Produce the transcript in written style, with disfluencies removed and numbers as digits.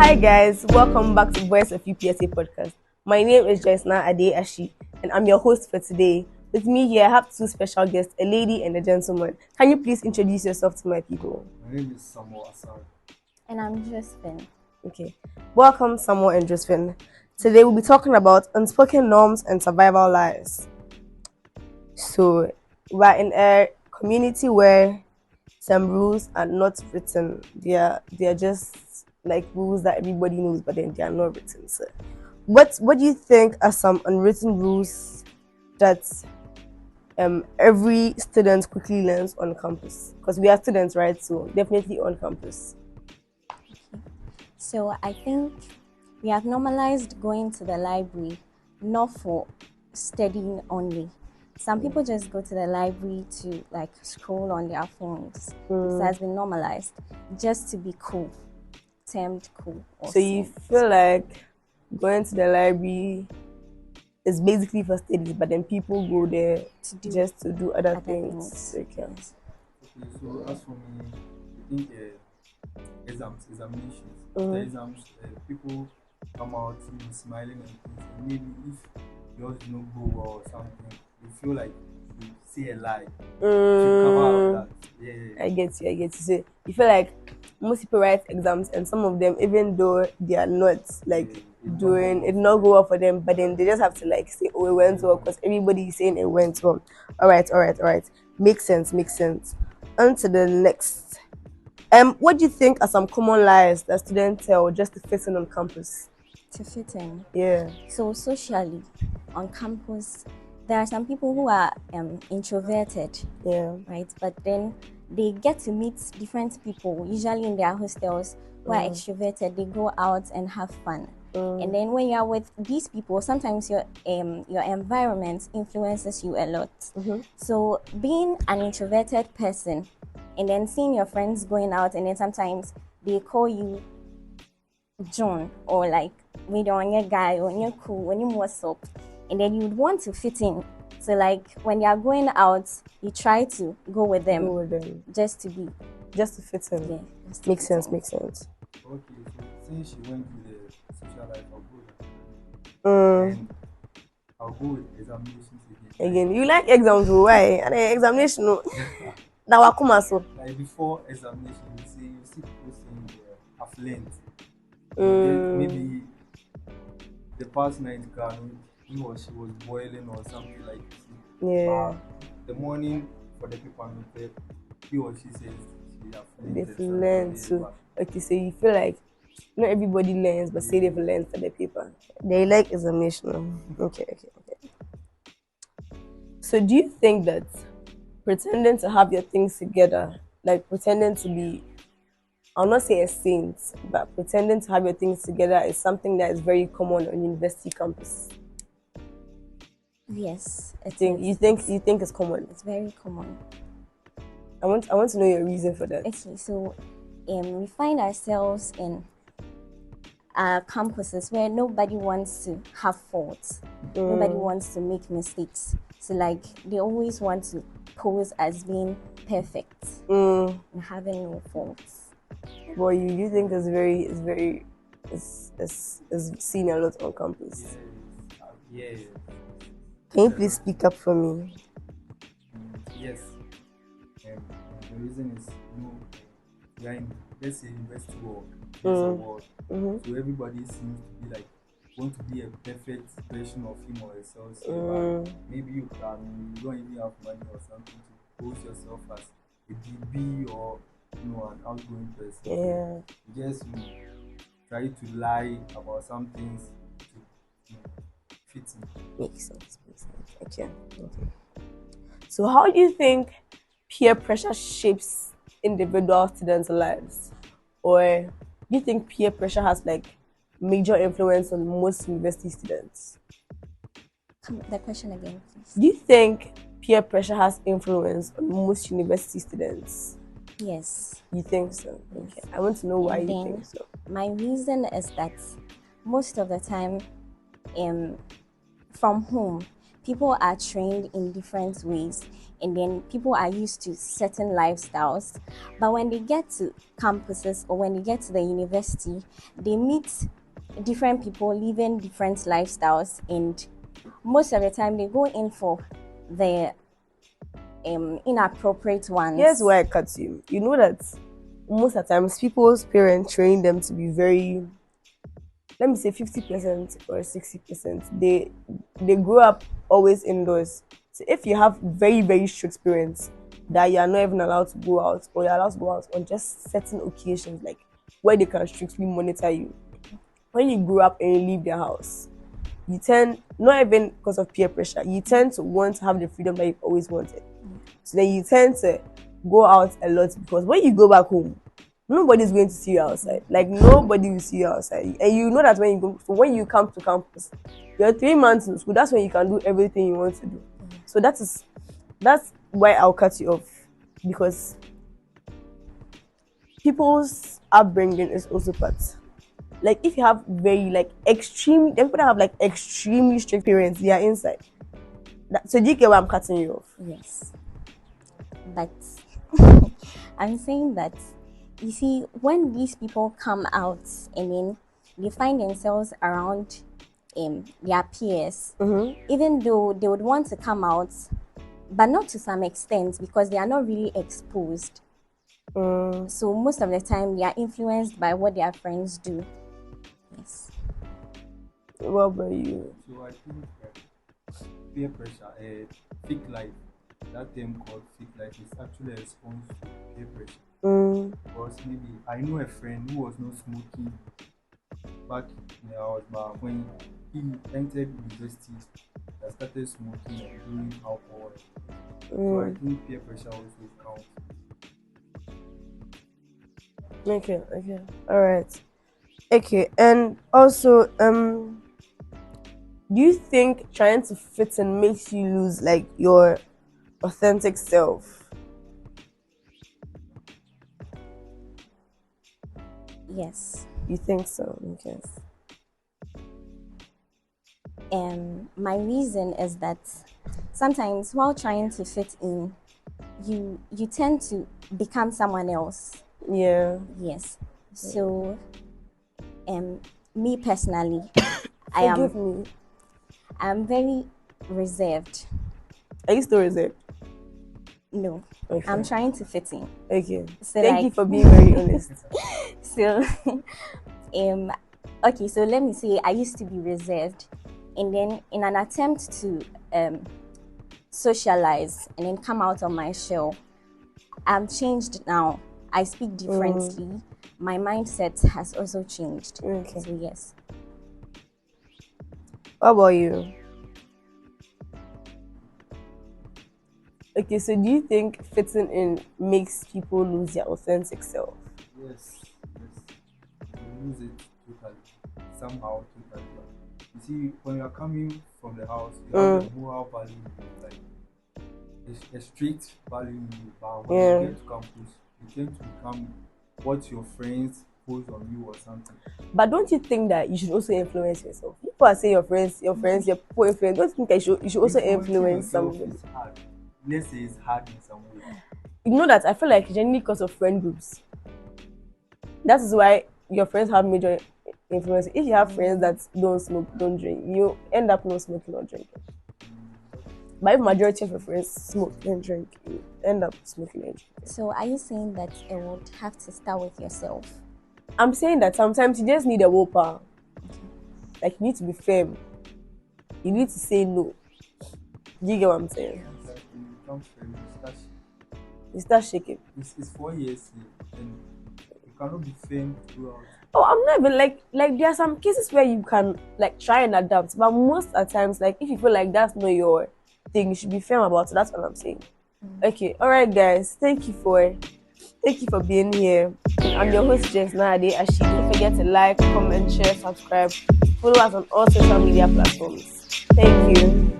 Hi guys, welcome back to Voice of UPSA podcast. My name is Jaisna Ade Ashi, and I'm your host for today. With me here, I have two special guests, a lady and a gentleman. Can you please introduce yourself to my people? My name is Samuel Asar. And I'm Josephine. Okay. Welcome, Samuel and Josephine. Today we'll be talking about unspoken norms and survival lies. So, we're in a community where some rules are not written. They are just like rules that everybody knows, but then they are not written. So, what do you think are some unwritten rules that every student quickly learns on campus? Because we are students, right? So definitely on campus. So I think we have normalized going to the library not for studying only. Some people just go to the library to like scroll on their phones. It has been normalized just to be cool, termed cool. So you feel like going to the library is basically for studies, but then people go there just to do other things. Okay. Okay, so as for me, I think examinations. The exams, people come out smiling and things. And maybe if yours do not go well or something, you feel like you say a lie to cover up that. Yeah. I get you. So you feel like most people write exams, and some of them, even though they are not like doing it, not go well for them, but then they just have to like say, "Oh, it went well," because everybody is saying it went well. All right. Makes sense. On to the next. What do you think are some common lies that students tell just to fit in on campus? To fit in. Yeah. So socially, on campus, there are some people who are introverted. Yeah. Right, but then they get to meet different people, usually in their hostels, who are extroverted. They go out and have fun. And then when you're with these people, sometimes your environment influences you a lot. So being an introverted person and then seeing your friends going out, and then sometimes they call you John, or like maybe on your guy, or you're cool, when you what's up, and then you'd want to fit in. So like when you're going out, you try to go with them, just to fit in. Yeah, Makes sense. Okay, so since she went to the social life, I'll go and I'll go with examinations Again, you like exams, why? And examination, no. That will come as well. Like before examination, you see people saying I've learned. Maybe the past night he or she was boiling or something like this. Yeah. But the morning for the people on the he or she says she have learned. They've learned too. Okay, so you feel like not everybody learns, but say they've learned for the paper. They like examination. Okay. So do you think that pretending to have your things together, like pretending to be, I'll not say a saint, but pretending to have your things together is something that is very common on university campus? Yes, You think it's common? It's very common. I want to know your reason for that. Okay, so we find ourselves in campuses where nobody wants to have faults. Nobody wants to make mistakes. So like they always want to pose as being perfect and having no faults. Well, you think is seen a lot on campus? Yeah. Can you please speak up for me? Yes. The reason is, we are in, let's say, university world. So everybody seems to be like, want to be a perfect version of him or herself. So maybe you don't even have money or something to pose yourself as a DB or an outgoing person. Yeah. You just try to lie about some things to fit in. Makes sense. Okay. So how do you think peer pressure shapes individual students' lives? Or do you think peer pressure has like major influence on most university students? The question again, please. Do you think peer pressure has influence on most university students? Yes. You think so? Okay. I want to know why you think so. My reason is that most of the time, from home, people are trained in different ways, and then people are used to certain lifestyles. But when they get to campuses or when they get to the university, they meet different people living different lifestyles, and most of the time they go in for the inappropriate ones. Here's why I cut you. You know that most of the times people's parents train them to be very, let me say 50% or 60%. They grow up always indoors. So if you have very, very strict parents that you are not even allowed to go out, or you're allowed to go out on just certain occasions, like where they can strictly monitor you, when you grow up and you leave their house, you tend, not even because of peer pressure, you tend to want to have the freedom that you've always wanted. So then you tend to go out a lot, because when you go back home, nobody's going to see you outside. Like, nobody will see you outside. And you know that when you go, so when you come to campus, you're 3 months in school, that's when you can do everything you want to do. So that's why I'll cut you off, because people's upbringing is also part. Like, if you have very, like, extreme, people that have, like, extremely strict parents, they are inside. So do you get why I'm cutting you off? Yes. But I'm saying that, you see, when these people come out and then they find themselves around their peers, even though they would want to come out, but not to some extent, because they are not really exposed. So most of the time they are influenced by what their friends do. Yes. What about you? So I think peer pressure, fake life, that term called fake life is actually a response to peer pressure. Because maybe I know a friend who was not smoking back in the house, but when he entered university, he started smoking and doing alcohol. So I think peer pressure also counts. Okay, all right. Okay, and also, do you think trying to fit in makes you lose, like, your authentic self? Yes. You think so? Okay. My reason is that sometimes while trying to fit in, you tend to become someone else. Yeah. Yes. So, me personally, Forgive me. I'm very reserved. Are you still reserved? No, Okay. I'm trying to fit in. Okay. So, Thank like, you for being very honest. So, okay, so let me say I used to be reserved, and then in an attempt to socialize and then come out of my shell, I'm changed now. I speak differently. My mindset has also changed. Okay. So yes. What about you? Okay, so do you think fitting in makes people lose their authentic self? Yes. You lose it totally. Somehow totally. You see, when you are coming from the house, you have a moral value in you, like a strict value in you. But when you get to campus, you tend to become what your friends pose on you or something. But don't you think that you should also influence yourself? People are saying your friends, your people influence. Don't you think you should also influence somebody? Is hard. Let's say it's hard in some way. You know that I feel like generally because of friend groups. That is why your friends have major influence. If you have friends that don't smoke, don't drink, you end up not smoking or drinking. But if majority of your friends smoke and drink, you end up smoking and drinking. So are you saying that it would have to start with yourself? I'm saying that sometimes you just need a willpower. Like, you need to be firm. You need to say no. Do you get what I'm saying? Like when you become friends, You start shaking. it's 4 years and you cannot be firm throughout. Oh, I'm not even like there are some cases where you can like try and adapt, but most of the times, like, if you feel like that's not your thing, you should be firm about it. That's what I'm saying. Okay, all right, guys. Thank you for being here. I'm your host, James Nade. Actually, don't forget to like, comment, share, subscribe, follow us on all social media platforms. Thank you.